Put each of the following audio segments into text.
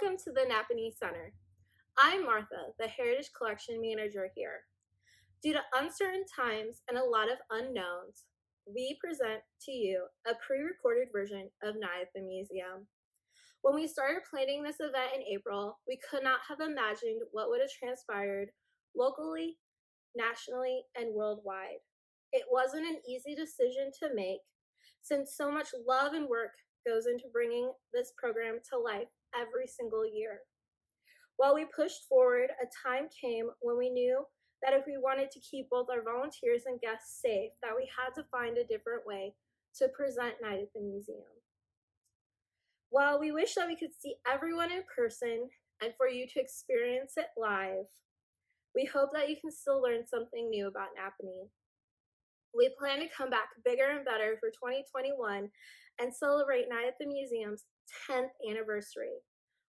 Welcome to the Nappanee Center. I'm Martha, the Heritage Collection Manager here. Due to uncertain times and a lot of unknowns, we present to you a pre-recorded version of Night at the Museum. When we started planning this event in April, we could not have imagined what would have transpired locally, nationally, and worldwide. It wasn't an easy decision to make, since so much love and work goes into bringing this program to life every single year. While we pushed forward, a time came when we knew that if we wanted to keep both our volunteers and guests safe, that we had to find a different way to present Night at the Museum. While we wish that we could see everyone in person and for you to experience it live, we hope that you can still learn something new about Nappanee. We plan to come back bigger and better for 2021 and celebrate Night at the Museum's 10th anniversary.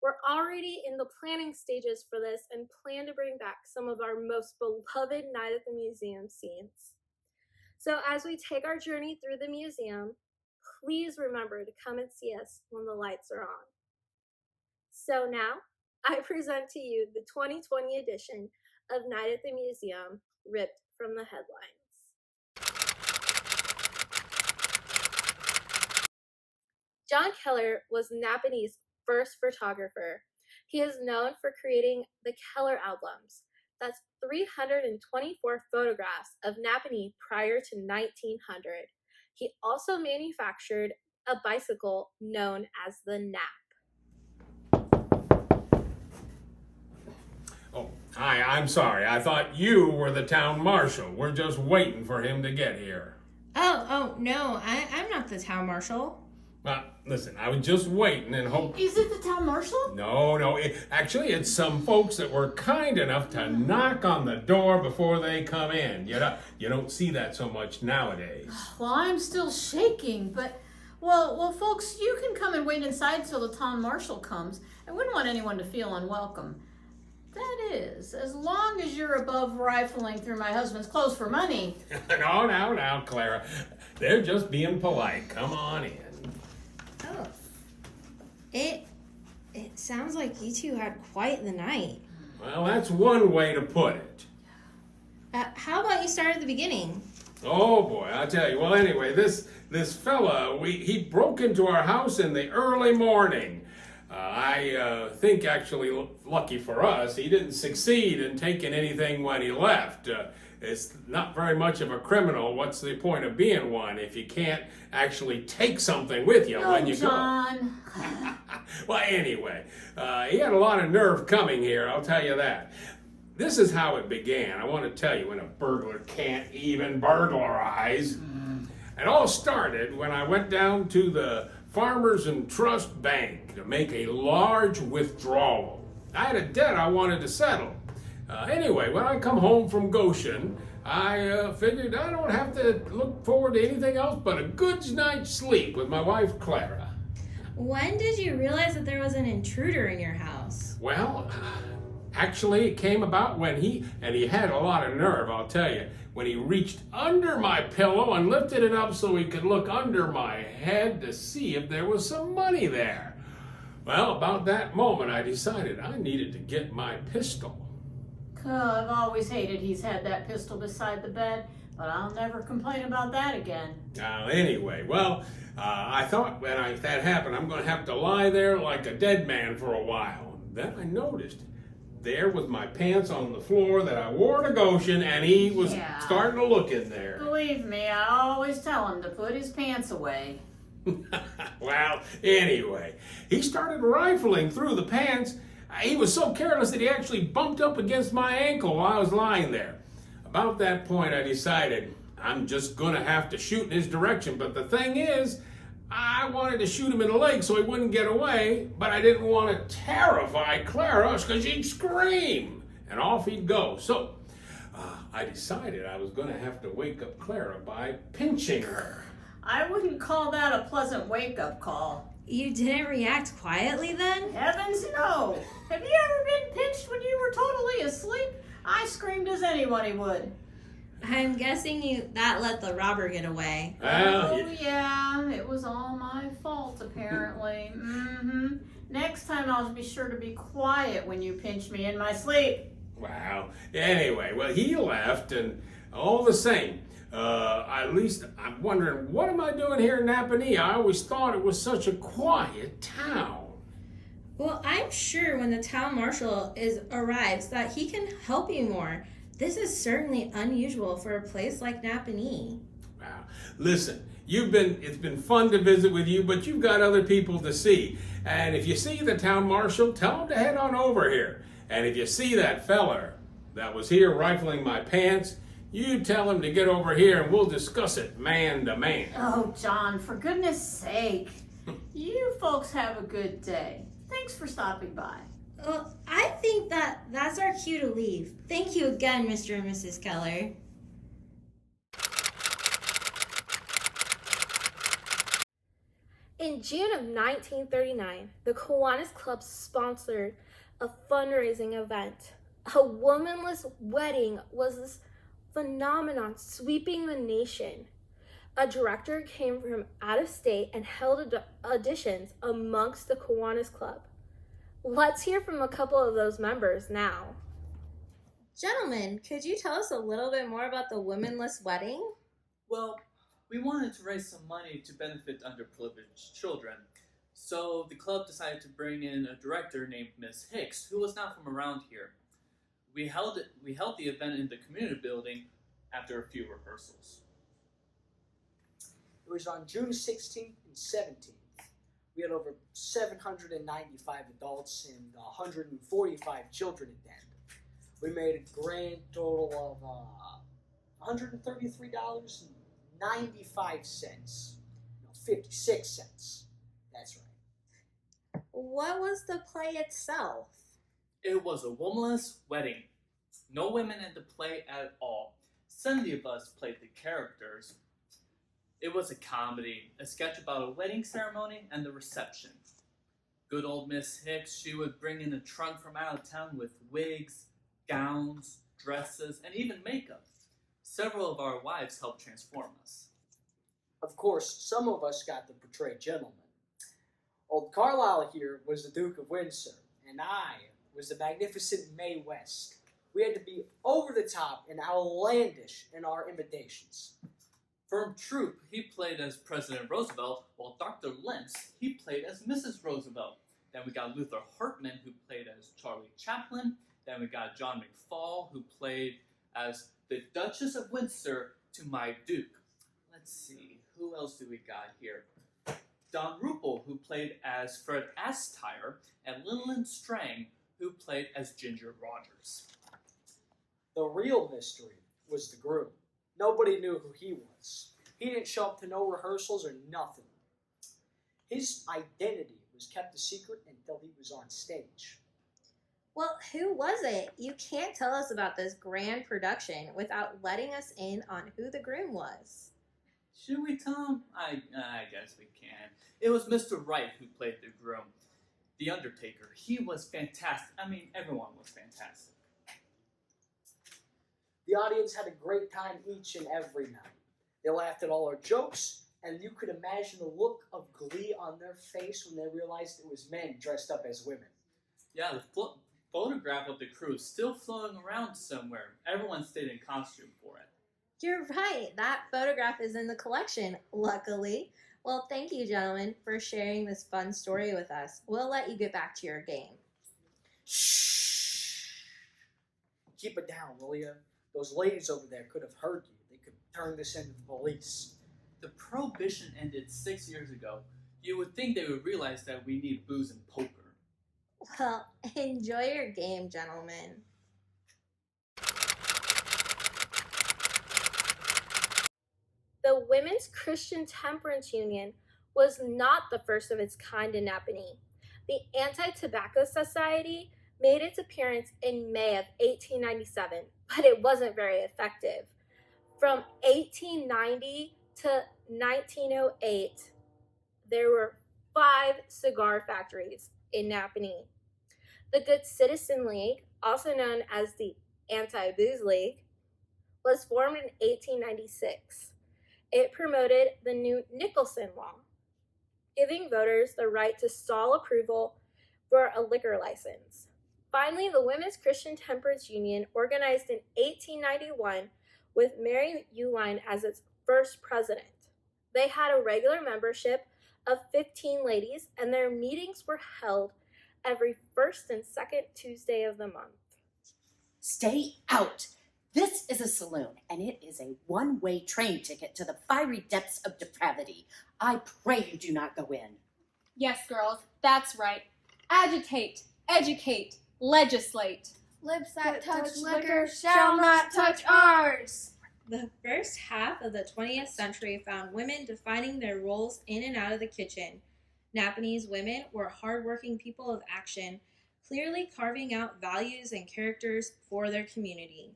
We're already in the planning stages for this and plan to bring back some of our most beloved Night at the Museum scenes. So as we take our journey through the museum, please remember to come and see us when the lights are on. So now, I present to you the 2020 edition of Night at the Museum, ripped from the headlines. John Keller was Nappanee's first photographer. He is known for creating the Keller albums. That's 324 photographs of Nappanee prior to 1900. He also manufactured a bicycle known as the Nap. Oh, hi, I'm sorry. I thought you were the town marshal. We're just waiting for him to get here. Oh, no, I'm not the town marshal. Listen, I was just waiting and hope... Is it the town marshal? No, actually, it's some folks that were kind enough to knock on the door before they come in. You don't see that so much nowadays. Well, I'm still shaking, but... Well, folks, you can come and wait inside till the town marshal comes. I wouldn't want anyone to feel unwelcome. That is, as long as you're above rifling through my husband's clothes for money. No, now, Clara. They're just being polite. Come on in. Oh, it sounds like you two had quite the night. Well, that's one way to put it. How about you start at the beginning? Oh boy, I'll tell you. Well, anyway, this fella, he broke into our house in the early morning. I think actually, lucky for us, he didn't succeed in taking anything when he left. It's not very much of a criminal. What's the point of being one if you can't actually take something with you when you John. go? Well, anyway, he had a lot of nerve coming here, I'll tell you that. This is how it began. I want to tell you when a burglar can't even burglarize. It all started when I went down to the Farmers and Trust Bank to make a large withdrawal. I had a debt I wanted to settle. Anyway, when I come home from Goshen, I figured I don't have to look forward to anything else but a good night's sleep with my wife, Clara. When did you realize that there was an intruder in your house? Well, actually, it came about when he had a lot of nerve, I'll tell you, when he reached under my pillow and lifted it up so he could look under my head to see if there was some money there. Well, about that moment, I decided I needed to get my pistol. I've always hated he's had that pistol beside the bed, but I'll never complain about that again. Anyway, I thought when that happened, I'm going to have to lie there like a dead man for a while. Then I noticed there was my pants on the floor that I wore to Goshen, and he was starting to look in there. Believe me, I always tell him to put his pants away. Well, anyway, he started rifling through the pants. He was so careless that he actually bumped up against my ankle while I was lying there. About that point, I decided I'm just going to have to shoot in his direction. But the thing is, I wanted to shoot him in the leg so he wouldn't get away, but I didn't want to terrify Clara because she'd scream, and off he'd go. So I decided I was going to have to wake up Clara by pinching her. I wouldn't call that a pleasant wake-up call. You didn't react quietly then? Heavens no! Have you ever been pinched when you were totally asleep? I screamed as anybody would. I'm guessing that let the robber get away. Yeah, it was all my fault apparently. Next time I'll be sure to be quiet when you pinch me in my sleep. Wow. Anyway, well, he left, and all the same, at least I'm wondering, what am I doing here in Nappanee? I always thought it was such a quiet town. Well, I'm sure when the town marshal arrives that he can help you more. This is certainly unusual for a place like Nappanee. Wow. Listen, it's been fun to visit with you, but you've got other people to see. And if you see the town marshal, tell him to head on over here. And if you see that feller that was here rifling my pants, you tell him to get over here and we'll discuss it man to man. Oh, John, for goodness sake. You folks have a good day. Thanks for stopping by. Well, I think that's our cue to leave. Thank you again, Mr. and Mrs. Keller. In June of 1939, the Kiwanis Club sponsored a fundraising event. A womanless wedding was this phenomenon sweeping the nation. A director came from out of state and held auditions amongst the Kiwanis Club. Let's hear from a couple of those members now. Gentlemen, could you tell us a little bit more about the Womanless Wedding? Well, we wanted to raise some money to benefit underprivileged children, so the club decided to bring in a director named Miss Hicks, who was not from around here. We held the event in the community building after a few rehearsals. It was on June 16th and 17th. We had over 795 adults and 145 children attend. We made a grand total of $133.95. 56 cents. That's right. What was the play itself? It was a womanless wedding. No women in the play at all. 70 of us played the characters. It was a comedy, a sketch about a wedding ceremony and the reception. Good old Miss Hicks, she would bring in a trunk from out of town with wigs, gowns, dresses, and even makeup. Several of our wives helped transform us. Of course, some of us got to portray gentlemen. Old Carlisle here was the Duke of Windsor, and I was the magnificent Mae West. We had to be over the top and outlandish in our invitations. Firm Troop, he played as President Roosevelt, while Dr. Lentz, he played as Mrs. Roosevelt. Then we got Luther Hartman, who played as Charlie Chaplin. Then we got John McFall, who played as the Duchess of Windsor to my Duke. Let's see, who else do we got here? Don Ruppel, who played as Fred Astaire, and Lillian Strang, who played as Ginger Rogers. The real mystery was the groom. Nobody knew who he was. He didn't show up to no rehearsals or nothing. His identity was kept a secret until he was on stage. Well, who was it? You can't tell us about this grand production without letting us in on who the groom was. Should we, Tom? I guess we can. It was Mr. Wright who played the groom. The Undertaker. He was fantastic. I mean, everyone was fantastic. The audience had a great time each and every night. They laughed at all our jokes, and you could imagine the look of glee on their face when they realized it was men dressed up as women. Yeah, the photograph of the crew is still floating around somewhere. Everyone stayed in costume for it. You're right. That photograph is in the collection, luckily. Well, thank you, gentlemen, for sharing this fun story with us. We'll let you get back to your game. Shh! Keep it down, will ya? Those ladies over there could have heard you. They could turn this into the police. The Prohibition ended 6 years ago. You would think they would realize that we need booze and poker. Well, enjoy your game, gentlemen. The Women's Christian Temperance Union was not the first of its kind in Nappanee. The Anti-Tobacco Society made its appearance in May of 1897, but it wasn't very effective. From 1890 to 1908, there were 5 cigar factories in Nappanee. The Good Citizen League, also known as the Anti-Booze League, was formed in 1896. It promoted the new Nicholson Law, giving voters the right to stall approval for a liquor license. Finally, the Women's Christian Temperance Union, organized in 1891 with Mary Uline as its first president. They had a regular membership of 15 ladies, and their meetings were held every first and second Tuesday of the month. Stay out! This is a saloon, and it is a one-way train ticket to the fiery depths of depravity. I pray you do not go in. Yes, girls, that's right. Agitate, educate, legislate. Lips that touch liquor shall not touch ours. The first half of the 20th century found women defining their roles in and out of the kitchen. Nappanee's women were hardworking people of action, clearly carving out values and characters for their community.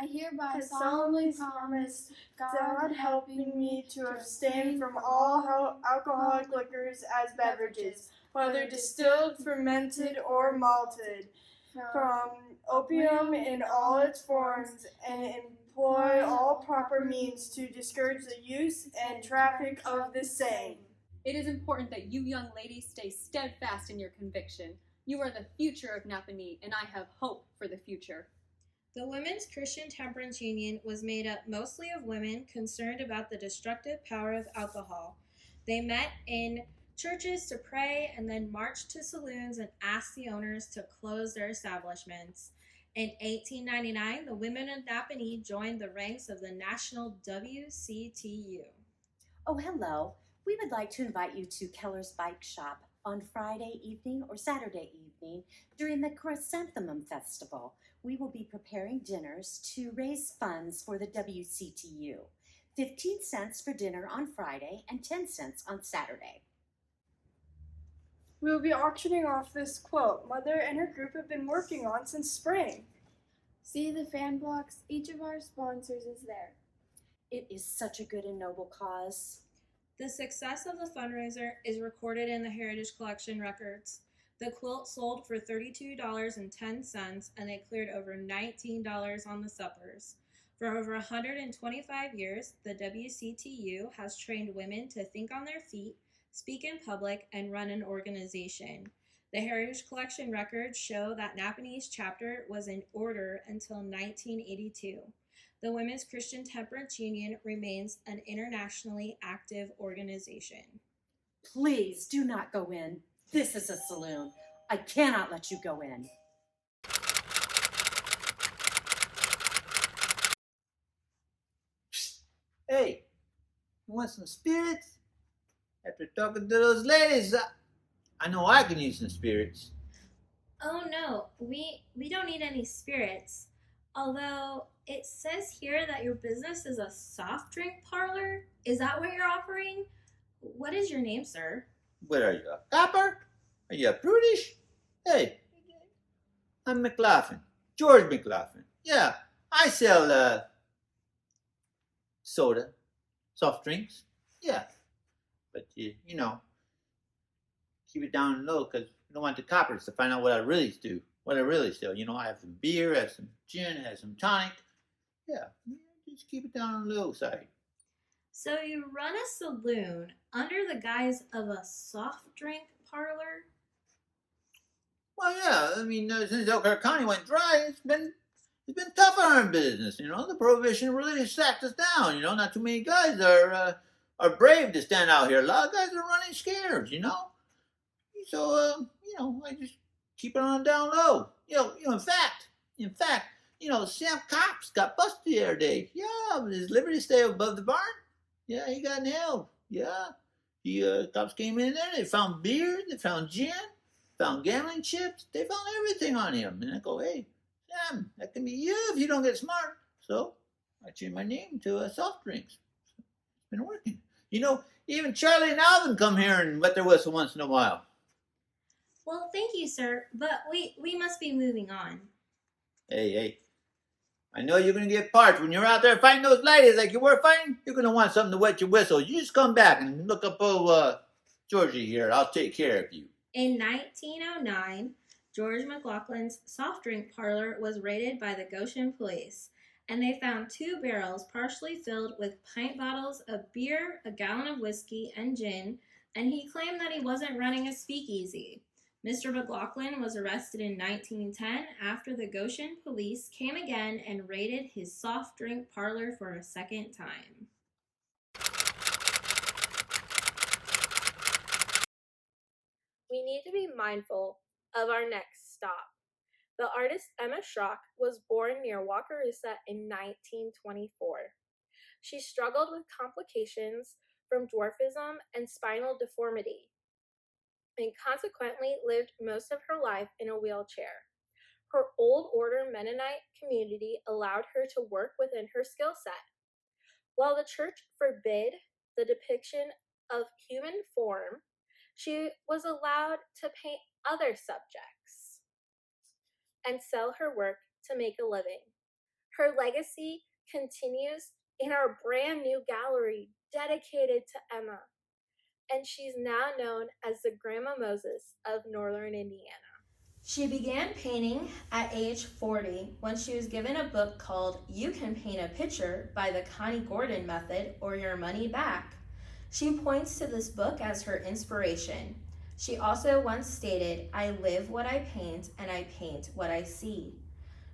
I hereby solemnly promise, God helping me to abstain from all alcoholic liquors as beverages, whether distilled, fermented, or malted, from opium in all its forms, and employ all proper means to discourage the use and traffic of the same. It is important that you young ladies stay steadfast in your conviction. You are the future of Nappanee, and I have hope for the future. The Women's Christian Temperance Union was made up mostly of women concerned about the destructive power of alcohol. They met in churches to pray and then marched to saloons and asked the owners to close their establishments. In 1899, the women of Nappanee joined the ranks of the National WCTU. Oh, hello. We would like to invite you to Keller's Bike Shop on Friday evening or Saturday evening during the Chrysanthemum Festival. We will be preparing dinners to raise funds for the WCTU. 15 cents for dinner on Friday and 10 cents on Saturday. We will be auctioning off this quilt Mother and her group have been working on since spring. See the fan blocks? Each of our sponsors is there. It is such a good and noble cause. The success of the fundraiser is recorded in the Heritage Collection records. The quilt sold for $32.10, and they cleared over $19 on the suppers. For over 125 years, the WCTU has trained women to think on their feet, speak in public, and run an organization. The Heritage Collection records show that Nappanee's chapter was in order until 1982. The Women's Christian Temperance Union remains an internationally active organization. Please do not go in. This is a saloon. I cannot let you go in. Hey, you want some spirits? After talking to those ladies, I know I can use some spirits. Oh no, we don't need any spirits. Although it says here that your business is a soft drink parlor. Is that what you're offering? What is your name, sir? What are you, a copper? Are you prudish? Hey, I'm Mclaughlin, George Mclaughlin. Yeah, I sell soda, soft drinks. Yeah, but you know, keep it down low because we don't want the coppers to find out what I really do. What I really sell. You know, I have some beer, I have some gin, I have some tonic. Yeah, just keep it down on the low side. So you run a saloon under the guise of a soft drink parlor? Well, yeah, I mean, since Elkhart County went dry, it's been tough on our business. You know, the prohibition really sacked us down. You know, not too many guys are brave to stand out here. A lot of guys are running scared. You know, so you know, I just keep it on down low. You know, in fact, you know, Sam Cops got busted the other day. Yeah, his Liberty stay above the barn. Yeah, he got nailed. Yeah, cops came in there. They found beer. They found gin. Found gambling chips. They found everything on him. And I go, hey, Sam, that can be you if you don't get smart. So I changed my name to Soft Drinks. It's been working. You know, even Charlie and Alvin come here and wet their whistle once in a while. Well, thank you, sir, but we must be moving on. Hey, I know you're going to get parched. When you're out there fighting those ladies like you were fighting, you're going to want something to wet your whistle. You just come back and look up Georgie here. I'll take care of you. In 1909, George Mclaughlin's soft drink parlor was raided by the Goshen police, and they found 2 barrels partially filled with pint bottles of beer, a gallon of whiskey, and gin, and he claimed that he wasn't running a speakeasy. Mr. Mclaughlin was arrested in 1910 after the Goshen police came again and raided his soft drink parlor for a second time. We need to be mindful of our next stop. The artist Emma Schrock was born near Wakarusa in 1924. She struggled with complications from dwarfism and spinal deformity, and consequently lived most of her life in a wheelchair. Her Old Order Mennonite community allowed her to work within her skill set. While the church forbid the depiction of human form, she was allowed to paint other subjects and sell her work to make a living. Her legacy continues in our brand new gallery dedicated to Emma, and she's now known as the Grandma Moses of Northern Indiana. She began painting at age 40 when she was given a book called You Can Paint a Picture by the Connie Gordon Method or Your Money Back. She points to this book as her inspiration. She also once stated, I live what I paint and I paint what I see.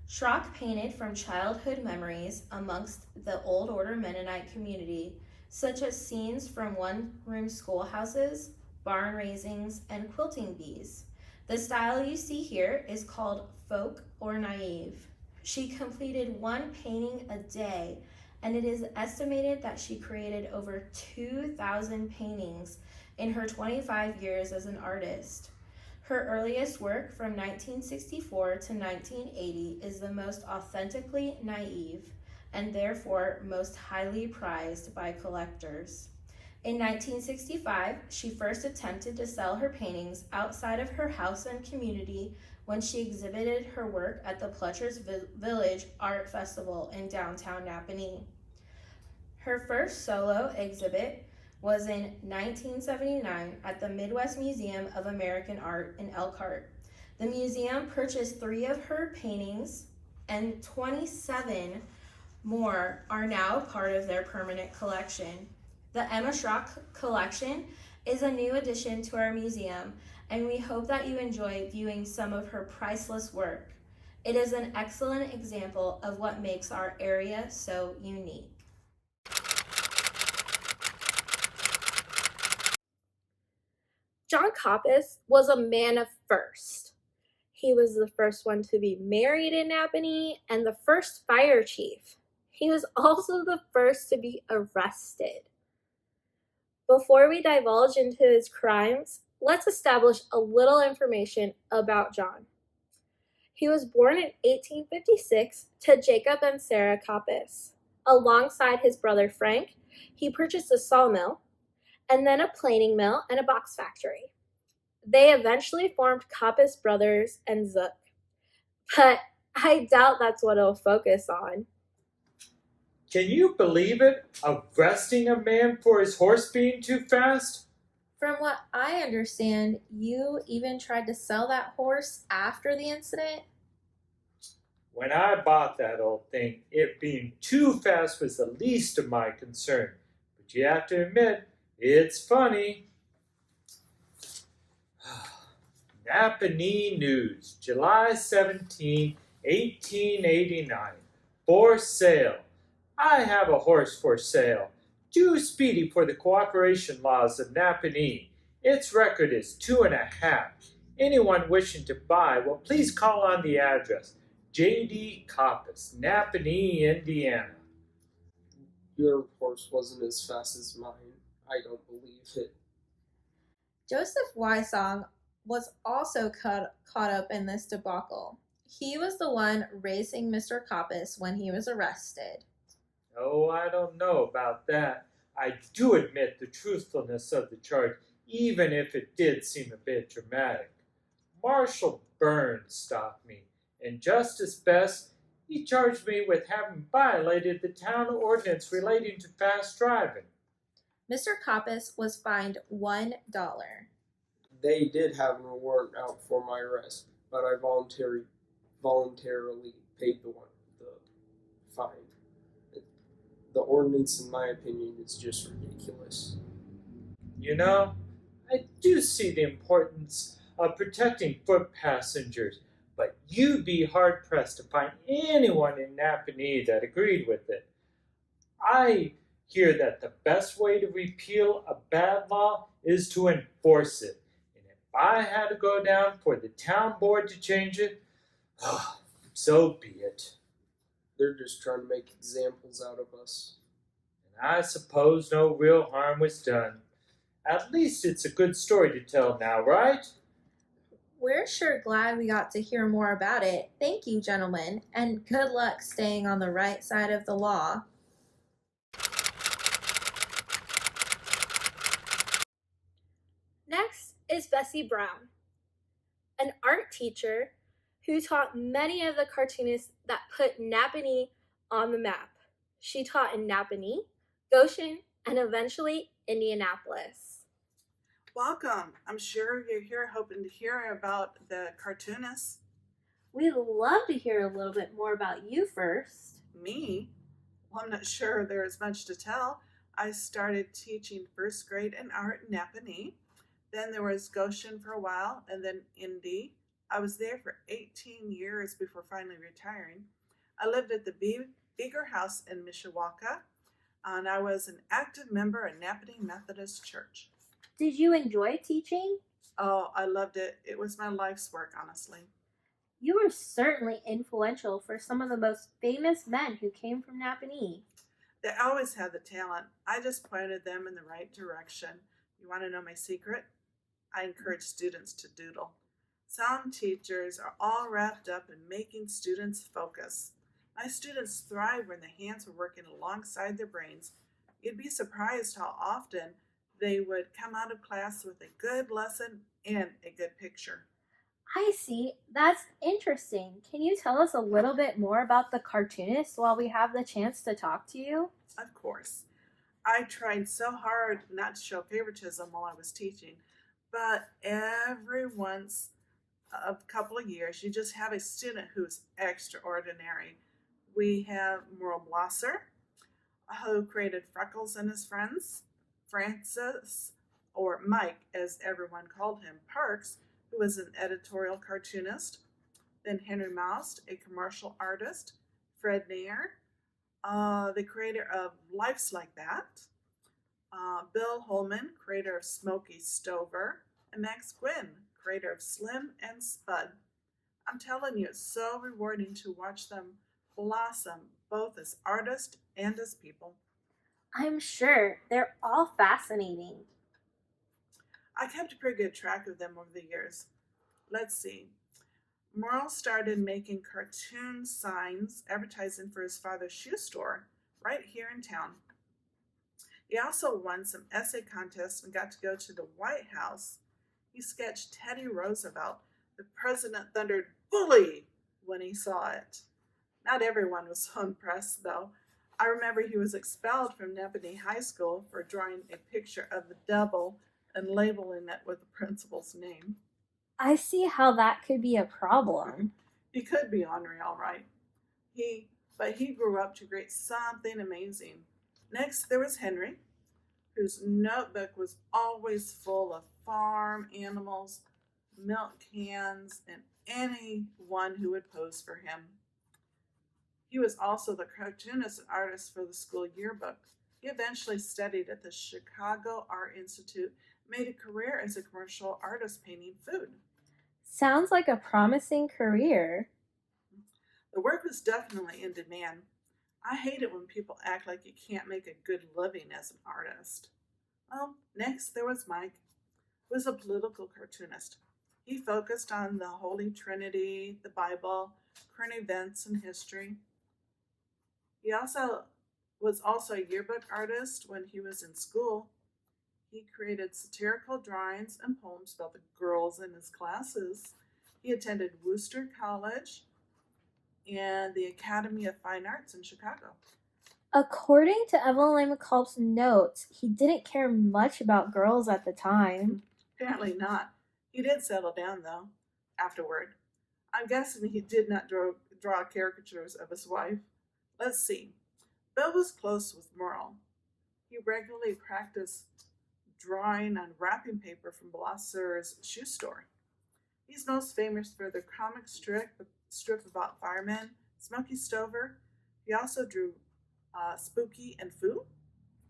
Schrock painted from childhood memories amongst the Old Order Mennonite community, such as scenes from one-room schoolhouses, barn raisings, and quilting bees. The style you see here is called folk or naive. She completed one painting a day, and it is estimated that she created over 2,000 paintings in her 25 years as an artist. Her earliest work from 1964 to 1980 is the most authentically naive and therefore most highly prized by collectors. In 1965, she first attempted to sell her paintings outside of her house and community when she exhibited her work at the Pletcher's Village Art Festival in downtown Nappanee. Her first solo exhibit was in 1979 at the Midwest Museum of American Art in Elkhart. The museum purchased 3 of her paintings, and 27 more are now part of their permanent collection. The Emma Schrock collection is a new addition to our museum, and we hope that you enjoy viewing some of her priceless work. It is an excellent example of what makes our area so unique. John Kappas was a man of first. He was the first one to be married in Nappanee and the first fire chief. He was also the first to be arrested. Before we divulge into his crimes, let's establish a little information about John. He was born in 1856 to Jacob and Sarah Kappas. Alongside his brother Frank, he purchased a sawmill and then a planing mill and a box factory. They eventually formed Kappas Brothers and Zook, but I doubt that's what he'll focus on. Can you believe it? Arresting a man for his horse being too fast? From what I understand, you even tried to sell that horse after the incident? When I bought that old thing, it being too fast was the least of my concern. But you have to admit, it's funny. Nappanee News, July 17, 1889. For sale. I have a horse for sale. Too speedy for the cooperation laws of Nappanee. Its record is 2.5. Anyone wishing to buy will please call on the address. J.D. Kappas, Nappanee, Indiana. Your horse wasn't as fast as mine. I don't believe it. Joseph Wysong was also caught up in this debacle. He was the one racing Mr. Kappas when he was arrested. Oh, I don't know about that. I do admit the truthfulness of the charge, even if it did seem a bit dramatic. Marshal Burns stopped me, and Justice Best, he charged me with having violated the town ordinance relating to fast driving. Mr. Kappas was fined $1. They did have a warrant out for my arrest, but I voluntarily paid the fine. The ordinance, in my opinion, is just ridiculous. You know, I do see the importance of protecting foot passengers, but you'd be hard-pressed to find anyone in Nappanee that agreed with it. I hear that the best way to repeal a bad law is to enforce it. And if I had to go down for the town board to change it, so be it. They're just trying to make examples out of us. And I suppose no real harm was done. At least it's a good story to tell now, right? We're sure glad we got to hear more about it. Thank you, gentlemen, and good luck staying on the right side of the law. Next is Bessie Brown, an art teacher who taught many of the cartoonists that put Nappanee on the map. She taught in Nappanee, Goshen, and eventually Indianapolis. Welcome. I'm sure you're here hoping to hear about the cartoonists. We'd love to hear a little bit more about you first. Me? Well, I'm not sure there is much to tell. I started teaching first grade in art in Nappanee. Then there was Goshen for a while, and then Indy. I was there for 18 years before finally retiring. I lived at the Beager House in Mishawaka, and I was an active member at Nappanee Methodist Church. Did you enjoy teaching? Oh, I loved it. It was my life's work, honestly. You were certainly influential for some of the most famous men who came from Nappanee. They always had the talent. I just pointed them in the right direction. You want to know my secret? I encourage students to doodle. Some teachers are all wrapped up in making students focus. My students thrive when the hands were working alongside their brains. You'd be surprised how often they would come out of class with a good lesson and a good picture. I see. That's interesting. Can you tell us a little bit more about the cartoonists while we have the chance to talk to you? Of course. I tried so hard not to show favoritism while I was teaching, but every once a couple of years, you just have a student who's extraordinary. We have Merle Blosser, who created Freckles and His Friends, Francis, or Mike, as everyone called him, Parks, who was an editorial cartoonist, then Henry Moust, a commercial artist, Fred Nair, the creator of Life's Like That, Bill Holman, creator of Smokey Stover, and Max Gwynn, creator of Slim and Spud. I'm telling you, it's so rewarding to watch them blossom, both as artists and as people. I'm sure. They're all fascinating. I kept a pretty good track of them over the years. Let's see. Merle started making cartoon signs advertising for his father's shoe store right here in town. He also won some essay contests and got to go to the White House. He sketched Teddy Roosevelt. The president thundered, "Bully!" when he saw it. Not everyone was so impressed, though. I remember he was expelled from Nappanee High School for drawing a picture of the devil and labeling it with the principal's name. I see how that could be a problem. He could be ornery, all right. But he grew up to create something amazing. Next, there was Henry, whose notebook was always full of farm animals, milk cans, and anyone who would pose for him. He was also the cartoonist and artist for the school yearbook. He eventually studied at the Chicago Art Institute, made a career as a commercial artist painting food. Sounds like a promising career. The work was definitely in demand. I hate it when people act like you can't make a good living as an artist. Well, next there was Mike, who was a political cartoonist. He focused on the Holy Trinity, the Bible, current events, and history. He was also a yearbook artist when he was in school. He created satirical drawings and poems about the girls in his classes. He attended Wooster College and the Academy of Fine Arts in Chicago. According to Evelyn Culp's notes, he didn't care much about girls at the time. Apparently not. He did settle down, though, afterward. I'm guessing he did not draw caricatures of his wife. Let's see. Bill was close with Merle. He regularly practiced drawing on wrapping paper from Blosser's shoe store. He's most famous for the comic strip about firemen, Smokey Stover. He also drew Spooky and Foo.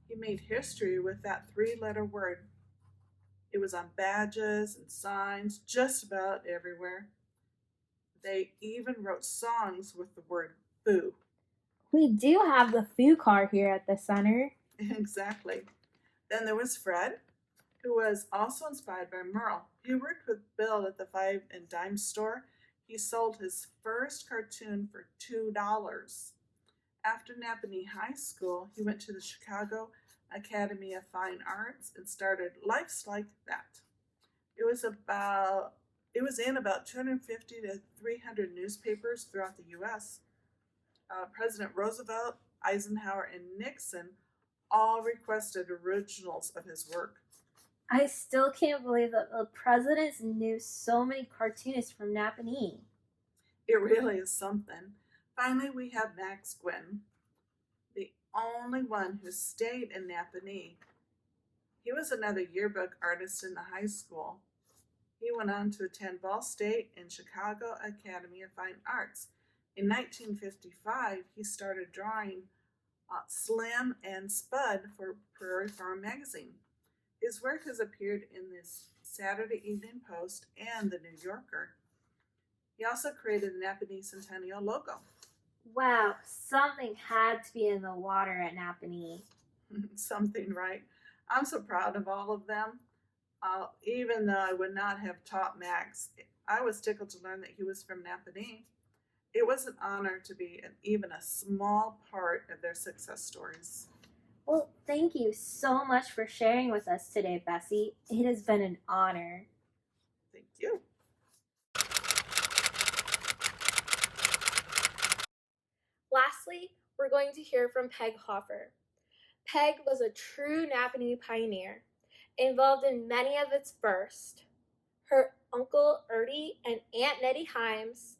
He made history with that three-letter word. It was on badges and signs just about everywhere. They even wrote songs with the word Foo. We do have the Foo car here at the center. Exactly. Then there was Fred, who was also inspired by Merle. He worked with Bill at the 5 and dime store. He sold his first cartoon for $2. After Nappanee High School, he went to the Chicago Academy of Fine Arts and started Life's Like That. It was in about 250 to 300 newspapers throughout the U.S. President Roosevelt, Eisenhower, and Nixon all requested originals of his work. I still can't believe that the presidents knew so many cartoonists from Nappanee. It really is something. Finally, we have Max Gwynn, the only one who stayed in Nappanee. He was another yearbook artist in the high school. He went on to attend Ball State and Chicago Academy of Fine Arts. In 1955, he started drawing Slim and Spud for Prairie Farm magazine. His work has appeared in the Saturday Evening Post and the New Yorker. He also created the Nappanee Centennial logo. Wow, something had to be in the water at Nappanee. Something, right? I'm so proud of all of them. Even though I would not have taught Max, I was tickled to learn that he was from Nappanee. It was an honor to be even a small part of their success stories. Well, thank you so much for sharing with us today, Bessie. It has been an honor. Thank you. Lastly, we're going to hear from Peg Huffer. Peg was a true Nappanee pioneer, involved in many of its first. Her Uncle Ertie and Aunt Nettie Himes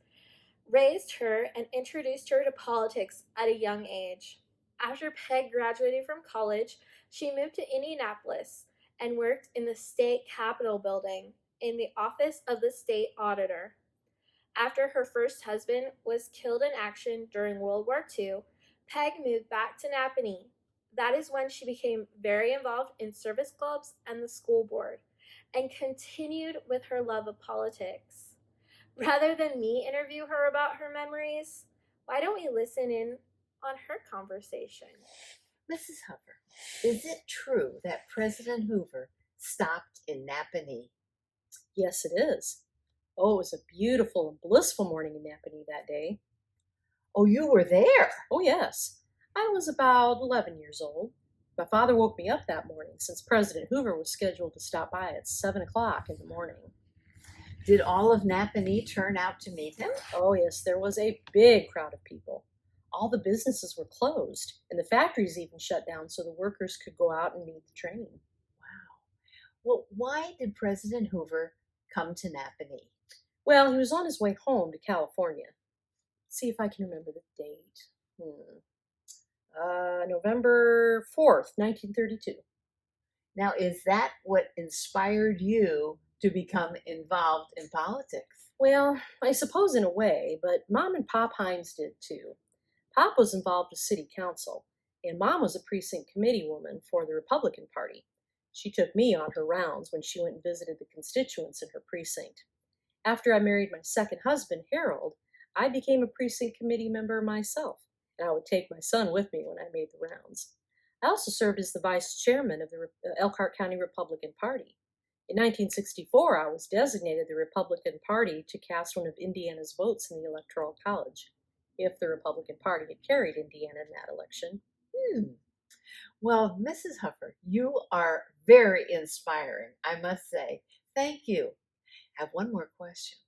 raised her and introduced her to politics at a young age. After Peg graduated from college, she moved to Indianapolis and worked in the state capitol building in the office of the state auditor. After her first husband was killed in action during World War II, Peg moved back to Nappanee. That is when she became very involved in service clubs and the school board, and continued with her love of politics. Rather than me interview her about her memories, why don't we listen in on her conversation? Mrs. Huffer, is it true that President Hoover stopped in Nappanee? Yes, it is. Oh, it was a beautiful and blissful morning in Nappanee that day. Oh, you were there? Oh, yes. I was about 11 years old. My father woke me up that morning since President Hoover was scheduled to stop by at 7 o'clock in the morning. Did all of Nappanee turn out to meet him? Oh, yes, there was a big crowd of people. All the businesses were closed, and the factories even shut down so the workers could go out and meet the train. Wow. Well, why did President Hoover come to Nappanee? Well, he was on his way home to California. Let's see if I can remember the date. November 4th, 1932. Now, is that what inspired you to become involved in politics? Well, I suppose in a way, but Mom and Pop Hines did too. Pop was involved with city council, and Mom was a precinct committee woman for the Republican Party. She took me on her rounds when she went and visited the constituents in her precinct. After I married my second husband, Harold, I became a precinct committee member myself, and I would take my son with me when I made the rounds. I also served as the vice chairman of the Elkhart County Republican Party. In 1964, I was designated the Republican Party to cast one of Indiana's votes in the Electoral College, if the Republican Party had carried Indiana in that election. Well, Mrs. Huffer, you are very inspiring, I must say. Thank you. I have one more question.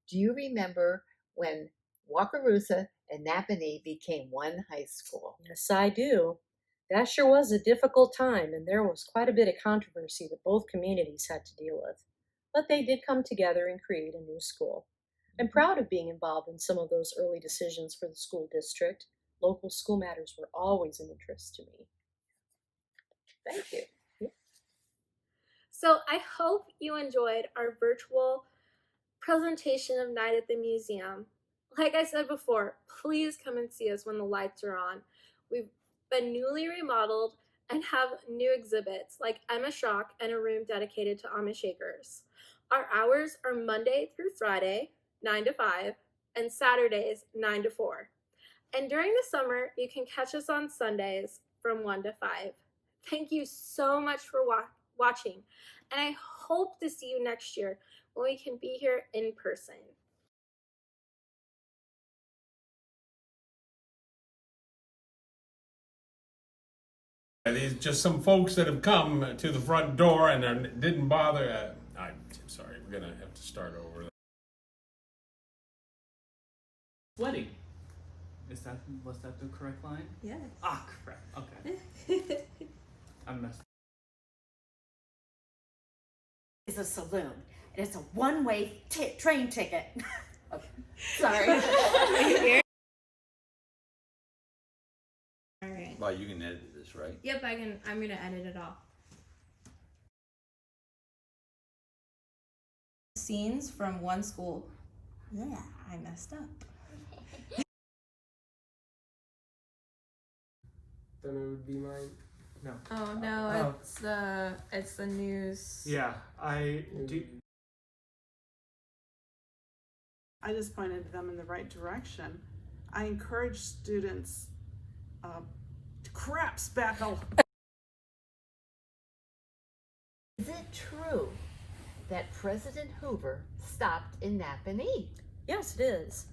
Do you remember when Wakarusa and Nappanee became one high school? Yes, I do. That sure was a difficult time, and there was quite a bit of controversy that both communities had to deal with. But they did come together and create a new school. I'm proud of being involved in some of those early decisions for the school district. Local school matters were always an interest to me. Thank you. So I hope you enjoyed our virtual presentation of Night at the Museum. Like I said before, please come and see us when the lights are on. We've been newly remodeled and have new exhibits like Emma Schrock and a room dedicated to Amish Shakers. Our hours are Monday through Friday, 9 to 5, and Saturdays, 9 to 4. And during the summer, you can catch us on Sundays from 1 to 5. Thank you so much for watching, and I hope to see you next year when we can be here in person. These just some folks that have come to the front door and didn't bother. I'm sorry, we're gonna have to start over. Wedding. Was that the correct line? Yes. Ah, correct. Okay. I messed. It's a saloon, and it's a one-way train ticket. Okay. Sorry. All right. Well, you can edit this, right? Yep, I'm gonna edit it all. Scenes from one school. Yeah, I messed up. Then it would be mine. No. Oh no, it's the news. Yeah, I do. I just pointed them in the right direction. I encourage students. Crap, spackle. Is it true that President Hoover stopped in Nappanee? Yes, it is.